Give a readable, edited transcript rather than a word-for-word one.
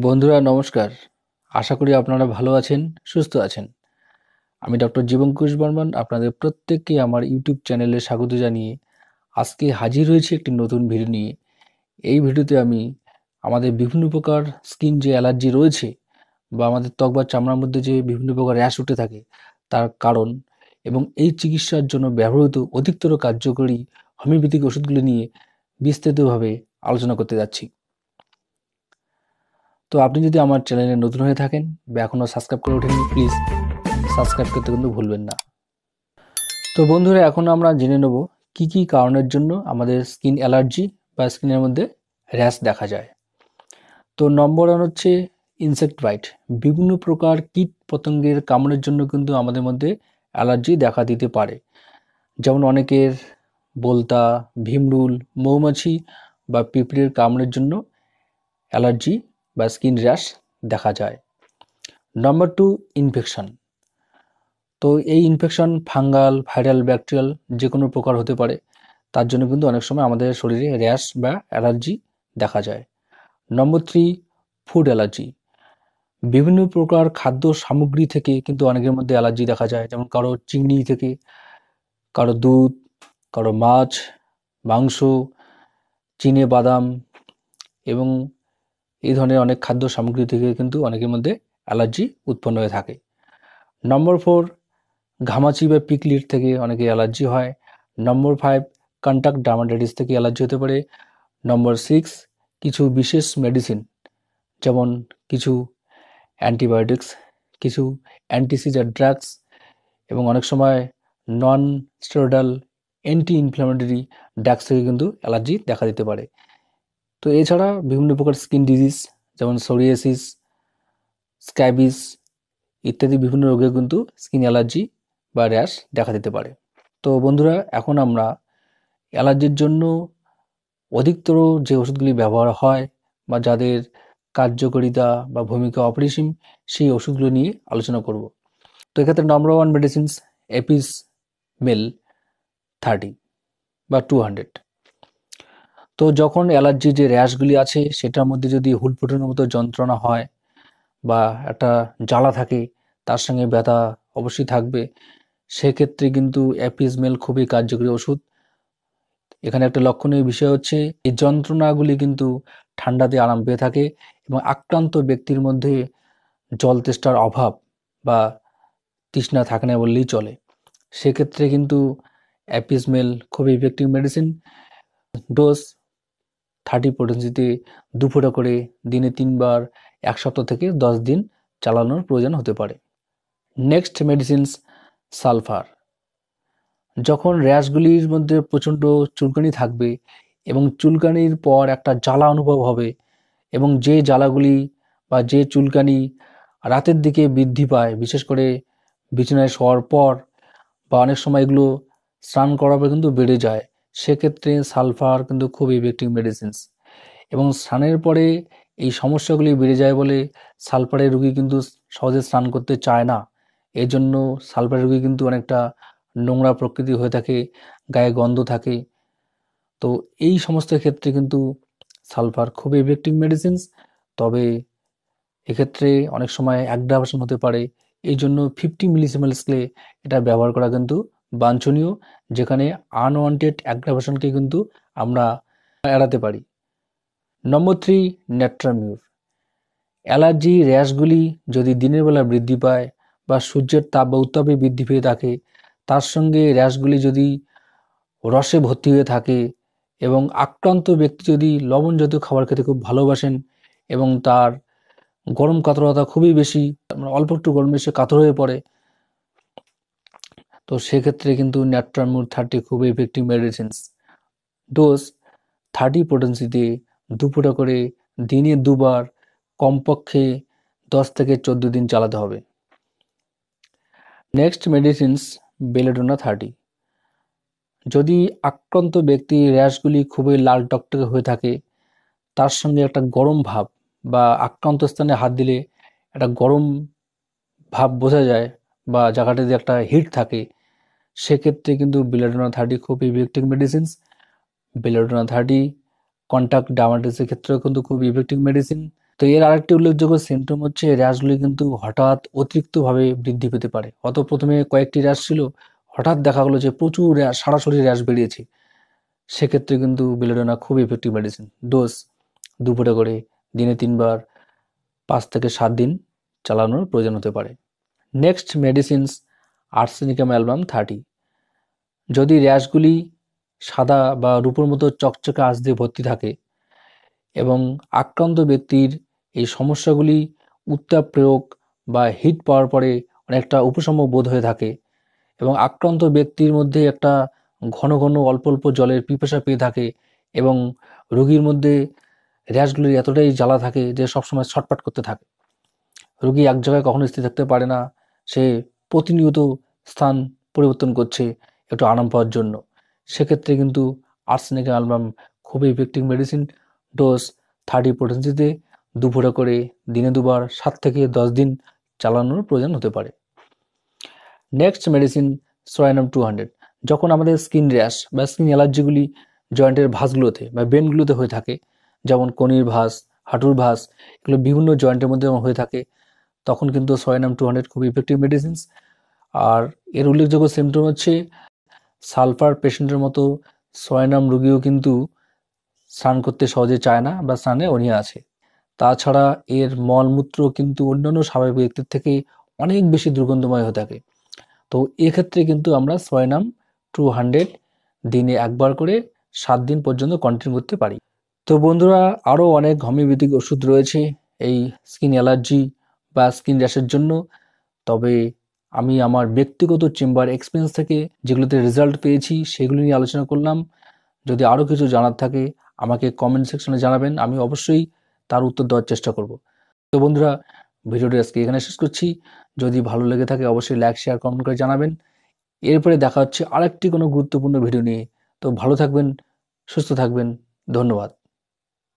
বন্ধুরা নমস্কার। আশা করি আপনারা ভালো আছেন, সুস্থ আছেন। আমি ডক্টর জীবঙ্কুশ বর্মন আপনাদের প্রত্যেককে আমার ইউটিউব চ্যানেলে স্বাগত জানিয়ে আজকে হাজির হয়েছি একটি নতুন ভিডিও নিয়ে। এই ভিডিওতে আমি আমাদের বিভিন্ন প্রকার স্কিন যে অ্যালার্জি রয়েছে বা আমাদের ত্বক বা চামড়ার মধ্যে যে বিভিন্ন প্রকার র্যাশ উঠে থাকে তার কারণ এবং এই চিকিৎসার জন্য ব্যবহৃত অধিকতর কার্যকরী হোমিওপ্যাথিক ওষুধগুলি নিয়ে বিস্তারিতভাবে আলোচনা করতে যাচ্ছি। তো আপনি যদি আমার চ্যানেলে নতুন হয়ে থাকেন বা এখনও সাবস্ক্রাইব করে ওঠেননি, প্লিজ সাবস্ক্রাইব করতে কিন্তু ভুলবেন না। তো বন্ধুরা, এখন আমরা জেনে নেব কি কি কারণের জন্য আমাদের স্কিন অ্যালার্জি বা স্কিনের মধ্যে র্যাশ দেখা যায়। তো নম্বর ওয়ান হচ্ছে ইনসেক্ট বাইট। বিভিন্ন প্রকার কীট পতঙ্গের কামড়ের জন্য কিন্তু আমাদের মধ্যে অ্যালার্জি দেখা দিতে পারে। যেমন অনেকের বোলতা, ভিমরুল, মৌমাছি বা পিঁপড়ের কামড়ের জন্য অ্যালার্জি বা স্কিন র্যাশ দেখা যায়। নম্বর টু, ইনফেকশন। তো এই ইনফেকশন ফাঙ্গাল, ভাইরাল, ব্যাকটেরিয়াল যে কোনো প্রকার হতে পারে। তার জন্য কিন্তু অনেক সময় আমাদের শরীরে র্যাশ বা অ্যালার্জি দেখা যায়। Number three, food allergy. বিভিন্ন প্রকার খাদ্য সামগ্রী থেকে কিন্তু অনেকের মধ্যে অ্যালার্জি দেখা যায়। যেমন কারো চিংড়ি থেকে, কারো দুধ, কারো মাছ, মাংস, চিনে বাদাম এবং এই ধরনের অনেক খাদ্য সামগ্রী থেকে কিন্তু অনেকের মধ্যে অ্যালার্জি উৎপন্ন হয়ে থাকে। নম্বর ফোর, ঘামাচি বা পিকলির থেকে অনেকে অ্যালার্জি হয়। নম্বর ফাইভ, কন্টাক্ট ডার্মাটাইটিস থেকে অ্যালার্জি হতে পারে। নম্বর সিক্স, কিছু বিশেষ মেডিসিন যেমন কিছু অ্যান্টিবায়োটিক্স, কিছু অ্যান্টিসিজার ড্রাগস এবং অনেক সময় non steroidal anti inflammatory drugs থেকে কিন্তু অ্যালার্জি দেখা দিতে পারে। তো এছাড়া বিভিন্ন প্রকার স্কিন ডিজিজ যেমন সোরিয়াসিস, স্ক্যাবিস ইত্যাদি বিভিন্ন রোগে কিন্তু স্কিন অ্যালার্জি বা র্যাশ দেখা দিতে পারে। তো বন্ধুরা, এখন আমরা অ্যালার্জির জন্য অধিকতর যে ওষুধগুলি ব্যবহার হয় বা যাদের কার্যকারিতা বা ভূমিকা অপরিসীম সেই ওষুধগুলো নিয়ে আলোচনা করব। তো এক্ষেত্রে নম্বর ওয়ান মেডিসিনস এপিস মেল 30 বা 200। তো যখন অ্যালার্জি যে র্যাশগুলি আছে সেটার মধ্যে যদি হুলফুটানোর মতো যন্ত্রণা হয় বা একটা জ্বালা থাকে, তার সঙ্গে ব্যথা অবশ্যই থাকবে, সেক্ষেত্রে কিন্তু অ্যাপিসমেল খুবই কার্যকরী ওষুধ। এখানে একটা লক্ষণীয় বিষয় হচ্ছে এই যন্ত্রণাগুলি কিন্তু ঠান্ডাতে আরাম পেয়ে থাকে এবং আক্রান্ত ব্যক্তির মধ্যে জল তেষ্টার অভাব বা তৃষ্ণা থাকে না বললেই চলে। সেক্ষেত্রে কিন্তু অ্যাপিসমেল খুবই ইফেক্টিভ মেডিসিন। ডোজ 30 পোটেন্সিতে 2 ফোঁটা করে দিনে 3 বার 1 সপ্তাহ থেকে 10 দিন চালানোর প্রয়োজন হতে পারে। Next medicines sulphur. যখন র্যাশগুলির মধ্যে প্রচণ্ড চুলকানি থাকবে এবং চুলকানির পর একটা জ্বালা অনুভব হবে এবং যে জ্বালাগুলি বা যে চুলকানি রাতের দিকে বৃদ্ধি পায়, বিশেষ করে বিছানায় শোয়ার পর বা অনেক সময় এগুলো স্নান করার পর কিন্তু বেড়ে যায়, সেক্ষেত্রে সালফার কিন্তু খুব ইফেক্টিভ মেডিসিনস। এবং স্নানের পরে এই সমস্যাগুলি বেড়ে যায় বলে সালফারের রোগী কিন্তু সহজে স্নান করতে চায় না। এর জন্য সালফারের রোগী কিন্তু অনেকটা নোংরা প্রকৃতি হয়ে থাকে, গায়ে গন্ধ থাকে। তো এই সমস্ত ক্ষেত্রে কিন্তু সালফার খুবই ইফেক্টিভ মেডিসিনস। তবে এক্ষেত্রে অনেক সময় অ্যাগ্রাভেশন হতে পারে, এই জন্য 50 মিলিসিমেল স্কেলে এটা ব্যবহার করা কিন্তু বাঞ্ছনীয়, যেখানে আনওয়ান্টেড অ্যাগ্রাভেশনকে কিন্তু আমরা এড়াতে পারি। Number three, নেট্রামিউর। অ্যালার্জি র্যাশগুলি যদি দিনের বেলা বৃদ্ধি পায় বা সূর্যের তাপ বা উত্তাপে বৃদ্ধি পেয়ে থাকে, তার সঙ্গে র্যাশগুলি যদি রসে ভর্তি হয়ে থাকে এবং আক্রান্ত ব্যক্তি যদি লবণ জাতীয় খাবার খেতে খুব ভালোবাসেন এবং তার গরম কাতরতা খুবই বেশি, অল্প একটু গরমে সে কাতর হয়ে পড়ে, তো সেক্ষেত্রে কিন্তু নেট্রামিউর 30 খুবই ইফেক্টিভ মেডিসিনস। ডোজ 30 পোটেন্সিতে 2 ফোঁটা করে দিনে 2 বার কমপক্ষে 10 থেকে 14 দিন চালাতে হবে। Next medicines belladonna 30। যদি আক্রান্ত ব্যক্তির র্যাশগুলি খুবই লাল টকটকে হয়ে থাকে, তার সঙ্গে একটা গরম ভাব বা আক্রান্ত স্থানে হাত দিলে একটা গরম ভাব বোঝা যায় বা জায়গাটাতে একটা হিট থাকে, সেক্ষেত্রে কিন্তু বেলেডোনা 30 খুব ইফেক্টিভ মেডিসিনস। বেলেডোনা 30 কন্টাক্ট ডার্মাটাইটিসের ক্ষেত্রেও কিন্তু খুব ইফেক্টিভ মেডিসিন। তো এর আরেকটি উল্লেখযোগ্য সিমটম হচ্ছে র্যাশগুলি কিন্তু হঠাৎ অতিরিক্তভাবে বৃদ্ধি পেতে পারে। হয়তো প্রথমে কয়েকটি র্যাশ ছিল, হঠাৎ দেখা গেলো যে প্রচুর র্যাশ, সারা শরীরে র্যাশ বেরিয়েছে। সেক্ষেত্রে কিন্তু বেলেডোনা খুব ইফেক্টিভ মেডিসিন। ডোজ দুপুরে করে দিনে 3 বার 5 থেকে 7 দিন চালানোর প্রয়োজন হতে পারে। Next medicines arsenicum album 30। যদি র্যাশগুলি সাদা বা রূপোর মতো চকচকে আঁশ দিয়ে ভর্তি থাকে এবং আক্রান্ত ব্যক্তির এই সমস্যাগুলি উত্তাপ প্রয়োগ বা হিট পাওয়ার পরে অনেকটা উপশম বোধ হয়ে থাকে এবং আক্রান্ত ব্যক্তির মধ্যে একটা ঘন ঘন অল্প অল্প জলের পিপাসা পেয়ে থাকে এবং রোগীর মধ্যে র্যাশগুলির এতটাই জ্বালা থাকে যে সবসময় ছটফট করতে থাকে, রোগী এক জায়গায় কখনো স্থির থাকতে পারে না, সে প্রতিনিয়ত স্থান পরিবর্তন করছে একটু আরাম পাওয়ার জন্য। সেক্ষেত্রে কিন্তু আর্সেনিক অ্যালবাম খুবই ইফেক্টিভ মেডিসিন। ডোজ 30 পোটেন্সিতে দুপুরে করে দিনে 2 বার 7 থেকে 10 দিন চালানোর প্রয়োজন হতে পারে। নেক্সট মেডিসিন সোয়াইনাম 200। যখন আমাদের স্কিন র্যাশ বা স্কিন অ্যালার্জিগুলি জয়েন্টের ভাঁজগুলোতে বা বেনগুলোতে হয়ে থাকে, যেমন কনির ভাঁজ, হাঁটুর ভাঁজ, এগুলো বিভিন্ন জয়েন্টের মধ্যে হয়ে থাকে, তখন কিন্তু সোয়াইনাম 200 খুব ইফেক্টিভ মেডিসিনস। আর এর উল্লেখযোগ্য সিমটম হচ্ছে সালফার পেশেন্টের মতো সোয়াইনাম রোগীও কিন্তু স্নান করতে সহজে চায় না বা স্নানে অনীহা আছে। তাছাড়া এর মলমূত্র কিন্তু অন্যান্য স্বাভাবিক ব্যক্তির থেকে অনেক বেশি দুর্গন্ধময় হয়ে থাকে। তো এক্ষেত্রে কিন্তু আমরা সোয়াইনাম 200 দিনে 1 বার করে 7 দিন পর্যন্ত কন্টিনিউ করতে পারি। তো বন্ধুরা, আরও অনেক হোমিওপ্যাথিক ওষুধ রয়েছে এই স্কিন অ্যালার্জি বা স্কিন র্যাশের জন্য। তবে আমি আমার ব্যক্তিগত চেম্বার এক্সপিরিয়েন্স থেকে যেগুলোতে রেজাল্ট পেয়েছি সেগুলো নিয়ে আলোচনা করলাম। যদি আরও কিছু জানার থাকে আমাকে কমেন্ট সেকশনে জানাবেন, আমি অবশ্যই তার উত্তর দেওয়ার চেষ্টা করব। তো বন্ধুরা, ভিডিওটি আজকে এখানে শেষ করছি। যদি ভালো লেগে থাকে অবশ্যই লাইক, শেয়ার, কমেন্ট করে জানাবেন। এরপরে দেখা হচ্ছে আরেকটি কোনো গুরুত্বপূর্ণ ভিডিও নিয়ে। তো ভালো থাকবেন, সুস্থ থাকবেন, ধন্যবাদ।